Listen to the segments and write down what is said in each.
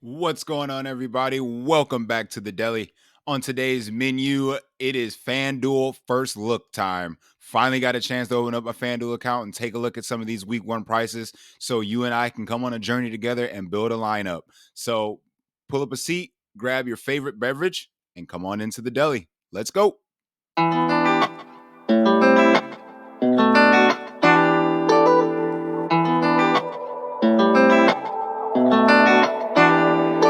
What's going on, everybody? Welcome back to the Deli. On today's menu, it is Fanduel first look time. Finally got a chance to open up my Fanduel account and take a look at some of these week one prices so you and I can come on a journey together and build a lineup. So pull up a seat, grab your favorite beverage, and come on into the Deli. Let's go.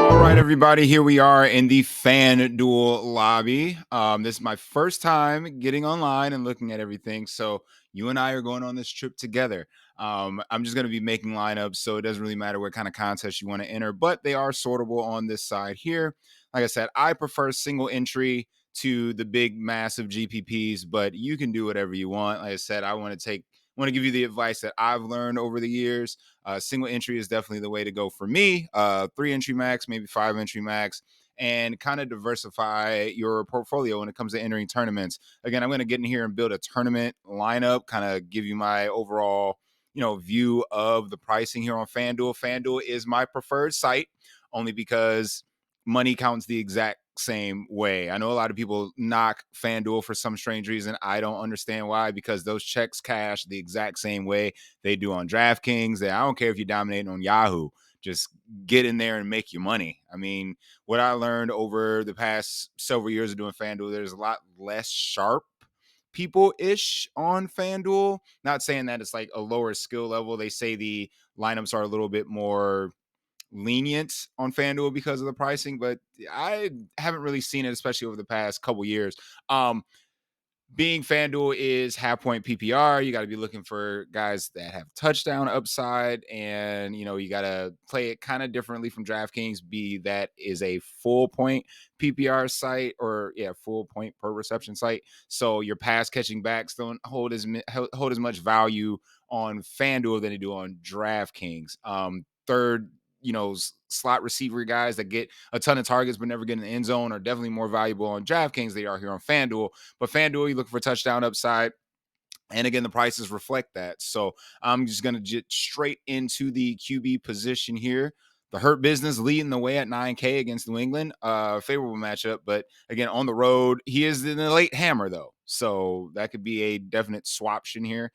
All right, everybody, here we are in the FanDuel lobby. This is my first time getting online and looking at everything. So you and I are going on this trip together. I'm just going to be making lineups, so it doesn't really matter what kind of contest you want to enter, but they are sortable on this side here. Like I said, I prefer single entry to the big, massive GPPs, but you can do whatever you want. Like I said, I want to give you the advice that I've learned over the years. Single entry is definitely the way to go for me. 3 entry max, maybe 5 entry max, and kind of diversify your portfolio when it comes to entering tournaments. Again, I'm going to get in here and build a tournament lineup, kind of give you my overall, view of the pricing here on FanDuel. FanDuel is my preferred site only because money counts the exact same way. I know a lot of people knock FanDuel for some strange reason. I don't understand why, because those checks cash the exact same way they do on DraftKings. I don't care if you're dominating on Yahoo. Just get in there and make your money. I mean, what I learned over the past several years of doing FanDuel, there's a lot less sharp people-ish on FanDuel. Not saying that it's like a lower skill level. They say the lineups are a little bit more lenient on FanDuel because of the pricing, but I haven't really seen it, especially over the past couple years. Being FanDuel is half point PPR, you got to be looking for guys that have touchdown upside, and you got to play it kind of differently from DraftKings. That is a full point PPR site, or full point per reception site. So your pass catching backs don't hold as much value on FanDuel than they do on DraftKings. Third, slot receiver guys that get a ton of targets but never get in the end zone are definitely more valuable on DraftKings than they are here on FanDuel. But FanDuel, you look for touchdown upside. And again, the prices reflect that. So I'm just going to get straight into the QB position here. The Hurt Business leading the way at 9K against New England. Favorable matchup. But again, on the road, he is in the late hammer, though. So that could be a definite swaption here.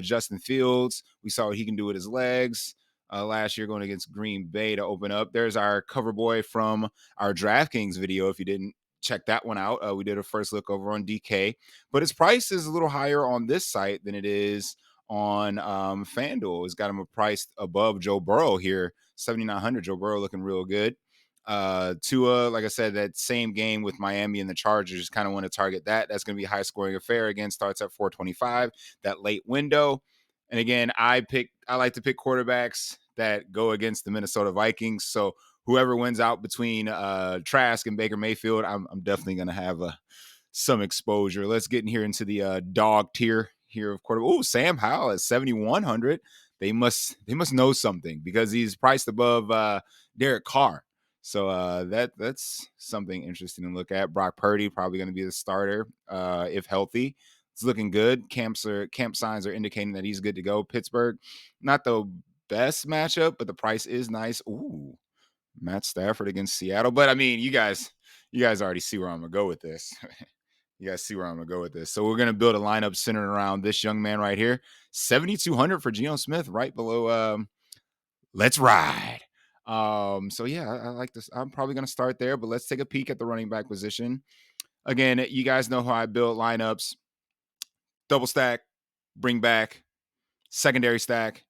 Justin Fields, we saw what he can do with his legs. Last year going against Green Bay to open up. There's our cover boy from our DraftKings video. If you didn't check that one out, we did a first look over on DK, but his price is a little higher on this site than it is on FanDuel. It's got him priced above Joe Burrow here, 7,900. Joe Burrow looking real good. Tua, like I said, that same game with Miami and the Chargers, kind of want to target that. That's going to be a high scoring affair. Again, starts at 425, that late window. And again, I like to pick quarterbacks that go against the Minnesota Vikings. So whoever wins out between Trask and Baker Mayfield, I'm definitely going to have some exposure. Let's get in here into the dog tier here of quarterback. Oh, Sam Howell at 7,100. They must know something because he's priced above Derek Carr. So that's something interesting to look at. Brock Purdy probably going to be the starter if healthy. It's looking good. Camp signs are indicating that he's good to go. Pittsburgh, not the best matchup, but the price is nice. Ooh, Matt Stafford against Seattle. But I mean, you guys already see where I'm gonna go with this. You guys see where I'm gonna go with this. So we're gonna build a lineup centered around this young man right here. 7,200 for Geno Smith, right below Let's Ride. So yeah, I like this. I'm probably gonna start there, but let's take a peek at the running back position. Again, you guys know how I build lineups: double stack, bring back, secondary stack.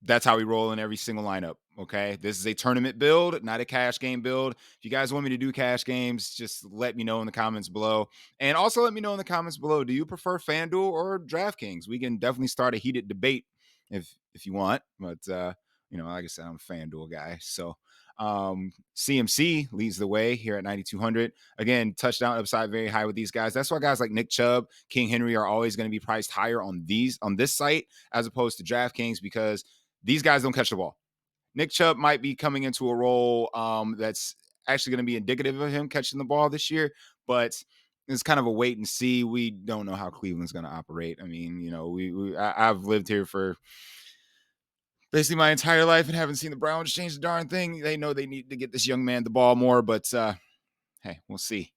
That's how we roll in every single lineup. Okay. This is a tournament build, not a cash game build. If you guys want me to do cash games, just let me know in the comments below. And also let me know in the comments below, do you prefer FanDuel or DraftKings? We can definitely start a heated debate if you want. But like I said, I'm a FanDuel guy. So CMC leads the way here at 9,200. Again, touchdown upside very high with these guys. That's why guys like Nick Chubb, King Henry are always going to be priced higher on this site as opposed to DraftKings, because these guys don't catch the ball. Nick Chubb might be coming into a role that's actually going to be indicative of him catching the ball this year, but it's kind of a wait and see. We don't know how Cleveland's going to operate. I mean, I've lived here for basically my entire life and haven't seen the Browns change the darn thing. They know they need to get this young man the ball more, but hey, we'll see.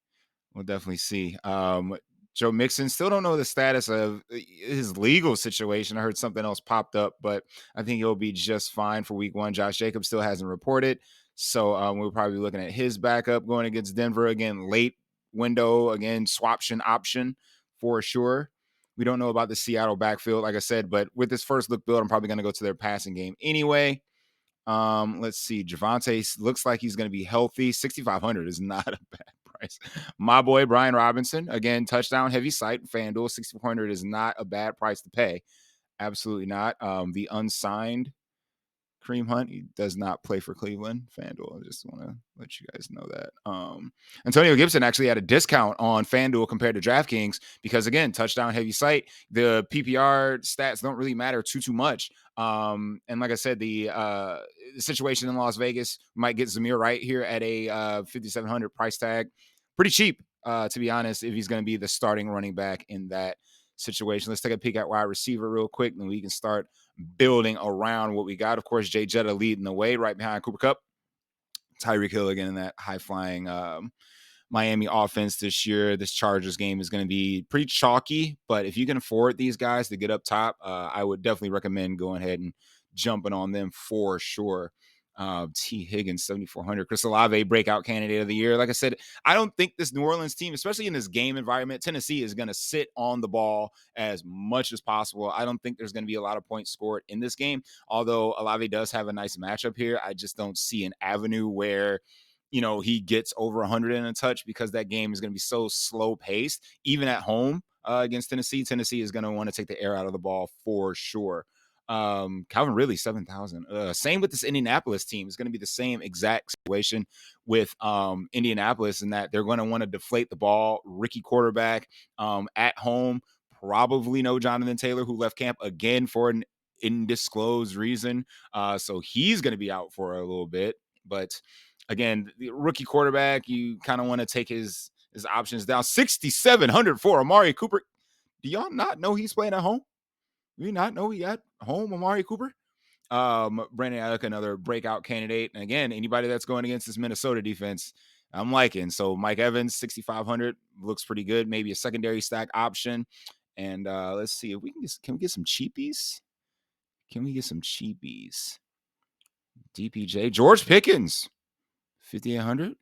We'll definitely see. Joe Mixon, still don't know the status of his legal situation. I heard something else popped up, but I think he'll be just fine for week one. Josh Jacobs still hasn't reported. So we'll probably be looking at his backup going against Denver again, late window, again, swaption option for sure. We don't know about the Seattle backfield, like I said, but with this first look build, I'm probably going to go to their passing game anyway. Let's see. Javante looks like he's going to be healthy. 6,500 is not a bad price. My boy Brian Robinson, again, touchdown heavy site. FanDuel 6,400 is not a bad price to pay. Absolutely not. The unsigned Kareem Hunt, he does not play for Cleveland. FanDuel, I just want to let you guys know that. Antonio Gibson actually had a discount on FanDuel compared to DraftKings because, again, touchdown heavy site. The PPR stats don't really matter too much. And like I said, the situation in Las Vegas might get Zamir right here at a 5,700 price tag. Pretty cheap, to be honest, if he's going to be the starting running back in that situation. Let's take a peek at wide receiver real quick, and we can start building around what we got. Of course, Jay Jetta leading the way right behind Cooper Kupp. Tyreek Hill again in that high-flying Miami offense this year. This Chargers game is going to be pretty chalky, but if you can afford these guys to get up top, I would definitely recommend going ahead and jumping on them for sure. T. Higgins, 7,400. Chris Olave, breakout candidate of the year. Like I said, I don't think this New Orleans team, especially in this game environment, Tennessee is going to sit on the ball as much as possible. I don't think there's going to be a lot of points scored in this game, although Olave does have a nice matchup here. I just don't see an avenue where he gets over 100 and a touch because that game is going to be so slow paced, even at home against Tennessee. Tennessee is going to want to take the air out of the ball for sure. Calvin Ridley, 7,000. Same with this Indianapolis team. It's going to be the same exact situation with Indianapolis in that they're going to want to deflate the ball. Rookie quarterback at home. Probably no Jonathan Taylor, who left camp again for an undisclosed reason. So he's going to be out for a little bit. But again, the rookie quarterback, you kind of want to take his options down. 6,700 for Amari Cooper. Do y'all not know he's playing at home? Do you not know he at home, Amari Cooper? Brandon Ayuk, another breakout candidate. And again, anybody that's going against this Minnesota defense, I'm liking. So Mike Evans, 6,500, looks pretty good. Maybe a secondary stack option. And let's see if we can we get some cheapies? Can we get some cheapies? DPJ, George Pickens, 5,800.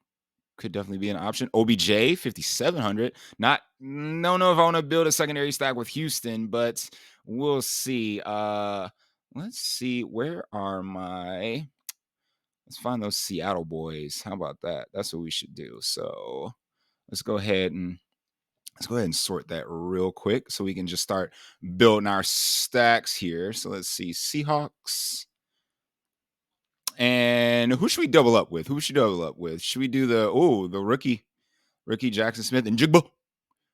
Could definitely be an option. OBJ, 5,700. Don't know if I want to build a secondary stack with Houston, but we'll see. Let's see. Where are let's find those Seattle boys. How about that? That's what we should do. So let's go ahead and sort that real quick so we can just start building our stacks here. So let's see. Seahawks. And who should we double up with? Should we do the rookie Jackson Smith and Jigba?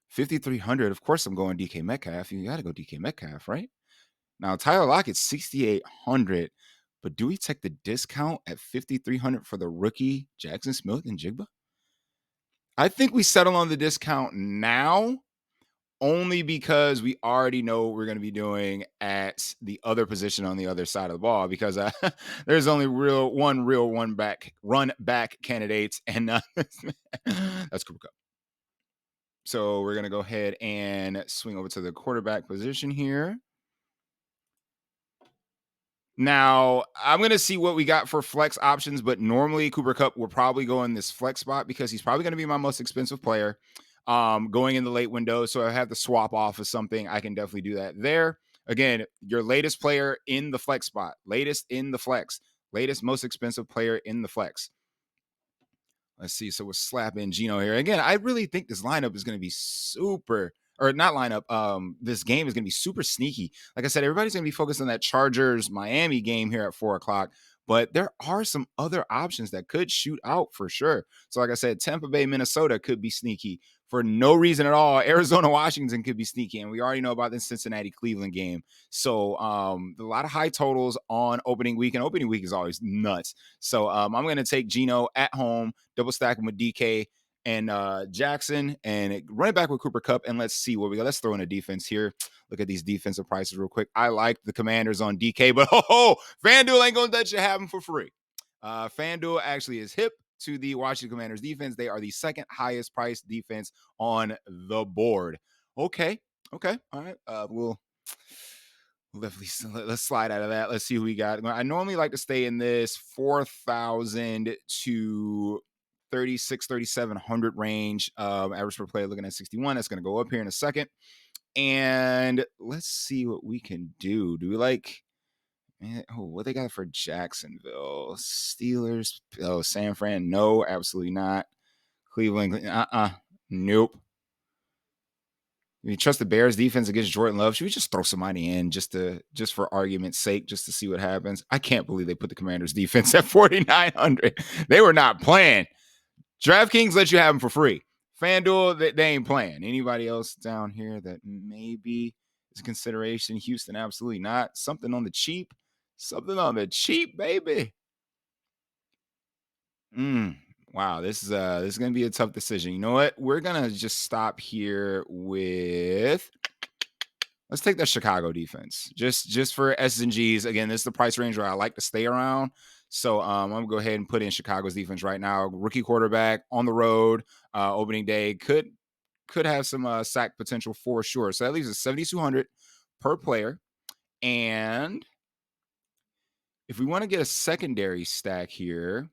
5,300. Of course, I'm going DK Metcalf. You got to go DK Metcalf, right? Now, Tyler Lockett, 6,800. But do we take the discount at 5,300 for the rookie Jackson Smith and Jigba? I think we settle on the discount now only because we already know what we're going to be doing at the other position on the other side of the ball because there's only run back candidates, and that's Cooper Kupp. So we're going to go ahead and swing over to the quarterback position here. Now, I'm going to see what we got for flex options, but normally Cooper Kupp will probably go in this flex spot because he's probably going to be my most expensive player going in the late window. So I have to swap off of something. I can definitely do that there. Again, your latest player in the flex spot, latest, most expensive player in the flex. Let's see. So we're slapping Geno here. Again, I really think this lineup is going to be this game is going to be super sneaky. Like I said, everybody's going to be focused on that Chargers Miami game here at 4:00, but there are some other options that could shoot out for sure. So like I said, Tampa Bay, Minnesota could be sneaky for no reason at all. Arizona, Washington could be sneaky. And we already know about the Cincinnati, Cleveland game. So a lot of high totals on opening week, and opening week is always nuts. So I'm going to take Geno at home, double stack him with DK and Jackson, and run it back with Cooper Kupp, and let's see what we got. Let's throw in a defense here. Look at these defensive prices real quick. I like the Commanders on DK, but FanDuel ain't gonna let you have them for free. FanDuel actually is hip to the Washington Commanders defense. They are the second highest priced defense on the board. Okay. All right. Let's slide out of that. Let's see who we got. I normally like to stay in this 4,000 to 3,700 range. Average per play looking at 61. That's going to go up here in a second. And let's see what we can do. Do we like, what they got for Jacksonville? Steelers? Oh, San Fran? No, absolutely not. Cleveland? Nope. You trust the Bears defense against Jordan Love? Should we just throw somebody in just for argument's sake, just to see what happens? I can't believe they put the Commanders defense at 4,900. They were not playing. DraftKings lets you have them for free. FanDuel, they ain't playing. Anybody else down here that maybe is a consideration? Houston, absolutely not. Something on the cheap, baby. Wow, this is going to be a tough decision. You know what? We're going to just stop here with, let's take the Chicago defense. Just for S and Gs. Again, this is the price range where I like to stay around. So I'm going to go ahead and put in Chicago's defense right now. Rookie quarterback on the road, opening day, could have some sack potential for sure. So that leaves us 7,200 per player. And if we want to get a secondary stack here,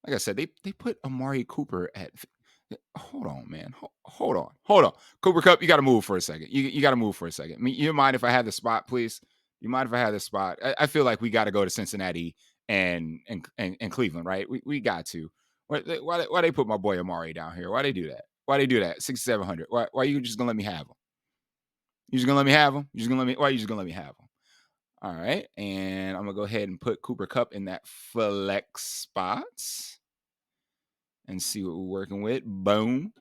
like I said, they put Amari Cooper at. Hold on, man. Hold on. Cooper Kupp, you got to move for a second. You got to move for a second. I mean, you mind if I have the spot, please? You mind if I have the spot? I feel like we got to go to Cincinnati and Cleveland, right? We got to. Why they put my boy Amari down here? Why they do that? 6,700. Why you just gonna let me have him? You just gonna let me have him? Why you just gonna let me have him? All right, and I'm gonna go ahead and put Cooper Kupp in that flex spots and see what we're working with. Boom.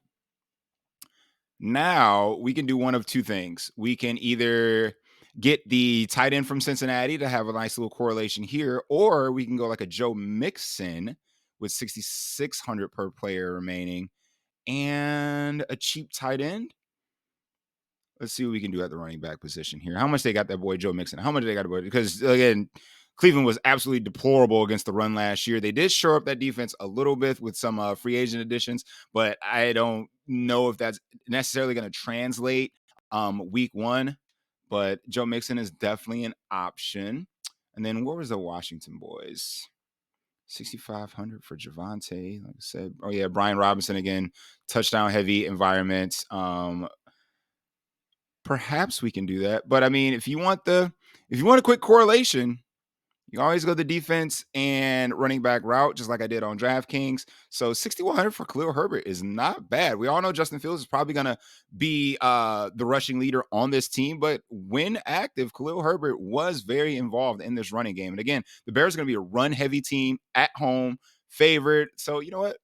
Now we can do one of two things. We can either get the tight end from Cincinnati to have a nice little correlation here, or we can go like a Joe Mixon with 6,600 per player remaining and a cheap tight end. Let's see what we can do at the running back position here. How much they got that boy Joe Mixon? How much they got the boy? Because again, Cleveland was absolutely deplorable against the run last year. They did shore up that defense a little bit with some free agent additions, but I don't know if that's necessarily going to translate week one. But Joe Mixon is definitely an option. And then what was the Washington boys? 6,500 for Javonte. Like I said, oh yeah, Brian Robinson again, touchdown heavy environment. Perhaps we can do that. But I mean, if you want a quick correlation, you always go the defense and running back route, just like I did on DraftKings. So 6,100 for Khalil Herbert is not bad. We all know Justin Fields is probably going to be the rushing leader on this team. But when active, Khalil Herbert was very involved in this running game. And again, the Bears are going to be a run-heavy team at home, favored. So you know what?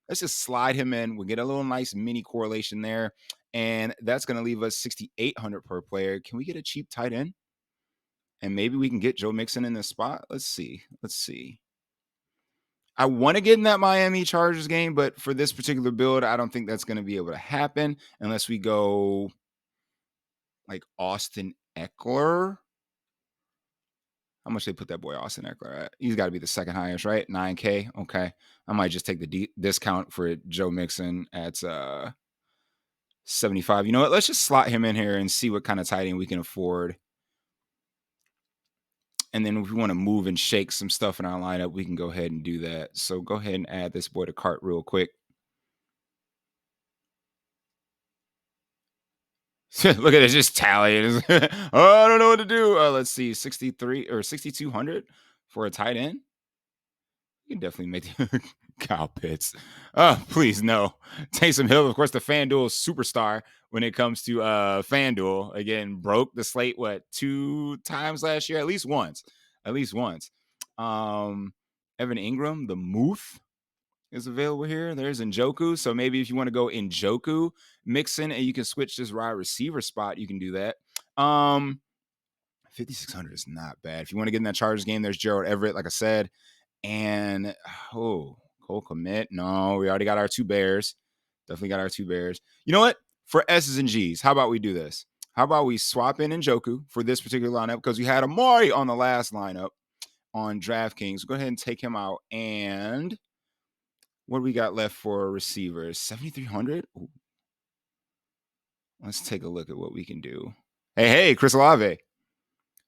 Let's just slide him in. We'll get a little nice mini correlation there. And that's going to leave us 6,800 per player. Can we get a cheap tight end? And maybe we can get Joe Mixon in this spot. Let's see. I want to get in that Miami Chargers game, but for this particular build, I don't think that's going to be able to happen unless we go like Austin Eckler. How much they put that boy Austin Eckler at? He's got to be the second highest, right? 9K. Okay. I might just take the discount for Joe Mixon at 75. You know what? Let's just slot him in here and see what kind of tight end we can afford. And then if we want to move and shake some stuff in our lineup, we can go ahead and do that. So go ahead and add this boy to cart real quick. Look at this, just tallying. I don't know what to do. Let's see, 63 or 6,200 for a tight end. You can definitely make Kyle Pitts. Please, no. Taysom Hill, of course, the FanDuel superstar when it comes to FanDuel. Again, broke the slate, 2 times last year? At least once. Evan Ingram, the Mooth, is available here. There's Njoku. So maybe if you want to go Njoku, Mixon, and you can switch this wide receiver spot, you can do that. 5,600 is not bad. If you want to get in that Chargers game, there's Gerald Everett, like I said. And, Cole Kmet. No, we already got our 2 Bears. Definitely got our 2 Bears. You know what? For S's and G's, how about we do this? How about we swap in Njoku for this particular lineup? Because we had Amari on the last lineup on DraftKings. Go ahead and take him out. And what do we got left for receivers? 7,300? Let's take a look at what we can do. Hey, Chris Olave.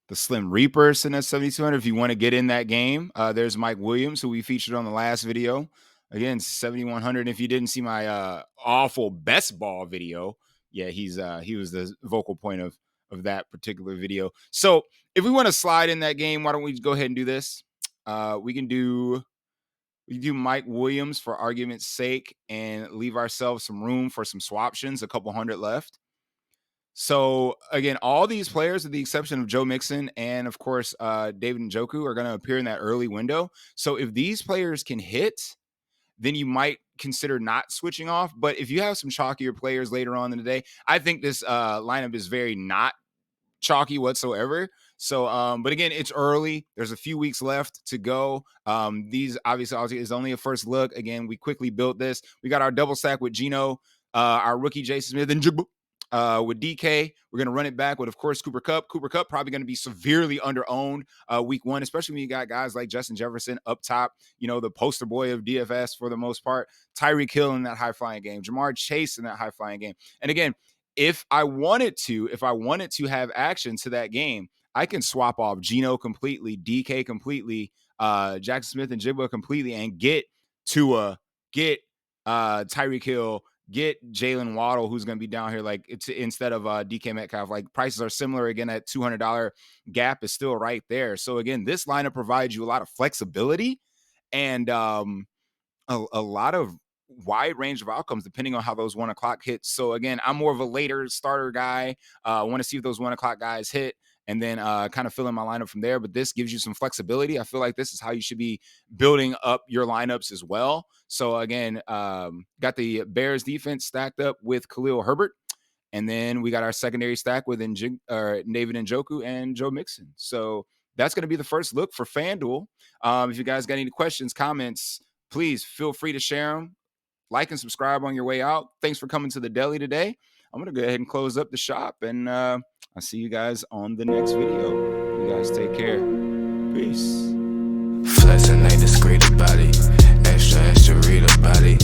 The Slim Reaper sitting at 7,200. If you want to get in that game, there's Mike Williams, who we featured on the last video. Again, 7,100. If you didn't see my awful best ball video, yeah, he was the vocal point of that particular video. So if we want to slide in that game, why don't we go ahead and do this? We can do Mike Williams for argument's sake and leave ourselves some room for some swaptions, a couple hundred left. So again, all these players, with the exception of Joe Mixon and of course David Njoku, are going to appear in that early window. So if these players can hit, then you might consider not switching off. But if you have some chalkier players later on in the day, I think this lineup is very not chalky whatsoever. So, but again, it's early. There's a few weeks left to go. These obviously is only a first look. Again, we quickly built this. We got our double stack with Geno, our rookie Jason Smith, and with DK. We're going to run it back with, of course, Cooper Kupp. Cooper Kupp probably going to be severely under-owned week 1, especially when you got guys like Justin Jefferson up top, the poster boy of DFS for the most part. Tyreek Hill in that high-flying game. Jamar Chase in that high-flying game. And again, if I wanted to have action to that game, I can swap off Geno completely, DK completely, Jackson Smith and Jigba completely, and get Tua, get Tyreek Hill, get Jalen Waddle, who's going to be down here instead of DK Metcalf. Like, prices are similar. Again, that $200 gap is still right there. So again, this lineup provides you a lot of flexibility and a lot of wide range of outcomes depending on how those 1 o'clock hits. So again, I'm more of a later starter guy. I want to see if those 1 o'clock guys hit and then kind of fill in my lineup from there. But this gives you some flexibility. I feel like this is how you should be building up your lineups as well. So again, got the Bears defense stacked up with Khalil Herbert. And then we got our secondary stack with David Njoku and Joe Mixon. So that's going to be the first look for FanDuel. If you guys got any questions, comments, please feel free to share them. Like and subscribe on your way out. Thanks for coming to the Deli today. I'm going to go ahead and close up the shop, and I'll see you guys on the next video. You guys take care. Peace. Flexing ain't discreet about it. Extra read about it.